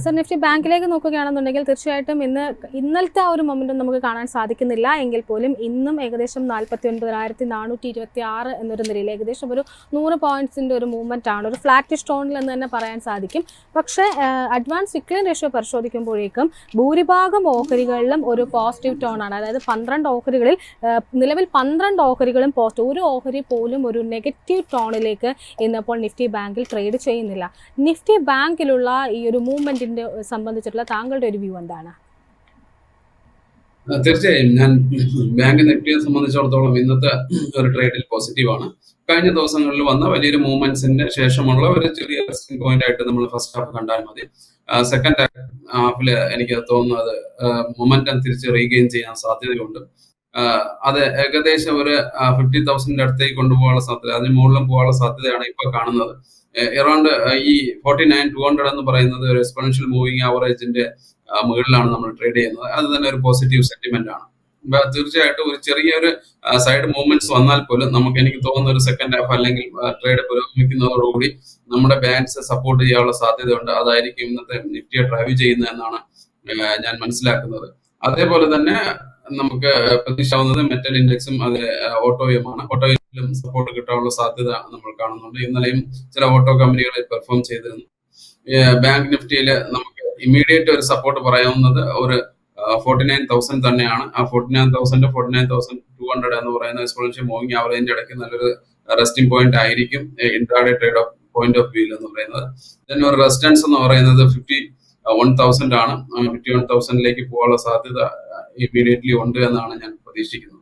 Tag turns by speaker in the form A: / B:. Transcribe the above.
A: Sir Nifty ബാങ്കിലേക്ക് നോക്കുകയാണെന്നുണ്ടെങ്കിൽ തീർച്ചയായിട്ടും ഇന്നലത്തെ ആ ഒരു മൊമെന്റും നമുക്ക് കാണാൻ സാധിക്കുന്നില്ല എങ്കിൽ പോലും ഇന്നും ഏകദേശം 49,426 എന്നൊരു നിലയിൽ ഏകദേശം ഒരു 100 പോയിന്റ്സിന്റെ ഒരു മൂവ്മെന്റ് ആണ്, ഒരു ഫ്ലാറ്റിഷ് ടോണിൽ എന്ന് തന്നെ പറയാൻ സാധിക്കും. പക്ഷേ അഡ്വാൻസ് ഡിക്ലൈൻ റേഷ്യോ പരിശോധിക്കുമ്പോഴേക്കും ഭൂരിഭാഗം ഓഹരികളിലും ഒരു പോസിറ്റീവ് ടോൺ ആണ്. അതായത് 12 ഓഹരികളിൽ നിലവിൽ 12 ഓഹരികളും പോസിറ്റീവ്, ഒരു ഓഹരി പോലും ഒരു നെഗറ്റീവ് ടോണിലേക്ക് ഇന്നിപ്പോൾ നിഫ്റ്റി ബാങ്കിൽ ട്രേഡ് ചെയ്യുന്നില്ല. നിഫ്റ്റി ബാങ്കിലുള്ള ഈ ഒരു മൂവ്മെന്റിന്റെ സംബന്ധിച്ചിട്ടുള്ള താങ്കളുടെ ഒരു വ്യൂ എന്താണ്?
B: തീർച്ചയായും ഞാൻ ബാങ്ക് നിഫ്റ്റിയെ സംബന്ധിച്ചിടത്തോളം ഇന്നത്തെ ഒരു ട്രേഡിൽ പോസിറ്റീവാണ്. കഴിഞ്ഞ ദിവസങ്ങളിൽ വന്ന വലിയൊരു മൂവ്മെന്റ്സിന്റെ ശേഷമുള്ള ഒരു ചെറിയ റെസ്റ്റിംഗ് പോയിന്റ് ആയിട്ട് നമ്മൾ ഫസ്റ്റ് ഹാഫ് കണ്ടാൽ മതി. സെക്കൻഡ് ഹാഫിൽ എനിക്ക് തോന്നുന്നത് മൊമെന്റം തിരിച്ച് റീഗെയിൻ ചെയ്യാൻ സാധ്യതയുണ്ട്. അത് ഏകദേശം ഒരു 50,000 അടുത്തേക്ക് കൊണ്ടുപോകാനുള്ള സാധ്യത, അതിന് മുകളിലും പോകാനുള്ള സാധ്യതയാണ് ഇപ്പോൾ കാണുന്നത്. എറൗണ്ട് ഈ 49,200 എന്ന് പറയുന്നത് ഒരു എക്സ്പോണൻഷ്യൽ മൂവിങ് ആവറേജിന്റെ മുകളിലാണ് നമ്മൾ ട്രേഡ് ചെയ്യുന്നത്. അത് തന്നെ ഒരു പോസിറ്റീവ് സെന്റിമെന്റ് ആണ്. തീർച്ചയായിട്ടും ഒരു ചെറിയൊരു സൈഡ് മൂവ്മെന്റ്സ് വന്നാൽ പോലും എനിക്ക് തോന്നുന്ന ഒരു സെക്കൻഡ് ഹാഫ് അല്ലെങ്കിൽ ട്രേഡ് പുരോഗമിക്കുന്നതോടുകൂടി നമ്മുടെ ബാങ്ക്സ് സപ്പോർട്ട് ചെയ്യാനുള്ള സാധ്യതയുണ്ട്. അതായിരിക്കും ഇന്നത്തെ നിഫ്റ്റിയെ ഡ്രൈവ് ചെയ്യുന്നതെന്നാണ് ഞാൻ മനസ്സിലാക്കുന്നത്. അതേപോലെ തന്നെ നമുക്ക് പ്രതീക്ഷിക്കാവുന്നത് മെറ്റൽ ഇൻഡെക്സും അത് ഓട്ടോയുമാണ്. ഓട്ടോയിലും സപ്പോർട്ട് കിട്ടാനുള്ള സാധ്യത നമ്മൾ കാണുന്നുണ്ട്. ഇന്നലെയും ചില ഓട്ടോ കമ്പനികളിൽ പെർഫോം ചെയ്തിരുന്നു. ബാങ്ക് നിഫ്റ്റിയിൽ നമുക്ക് ഇമ്മീഡിയറ്റ് ഒരു സപ്പോർട്ട് പറയാവുന്നത് ഒരു 49,000 തന്നെയാണ്. ആ 49,000 49,200 എന്ന് പറയുന്ന എക്സ്പോണൻഷ്യൽ മൂവിങ് ആവറേജിന്റെ ഇടയ്ക്ക് നല്ലൊരു റെസ്റ്റിംഗ് പോയിന്റ് ആയിരിക്കും intraday trade off point of view എന്ന് പറയുന്നത്. then ഒരു റെസിസ്റ്റൻസ് എന്ന് പറയുന്നത് 51,000 ആണ്. 51,000ലേക്ക് പോകാനുള്ള സാധ്യത ഇമ്മീഡിയറ്റ്ലി ഉണ്ട് എന്നാണ് ഞാൻ പ്രതീക്ഷിക്കുന്നത്.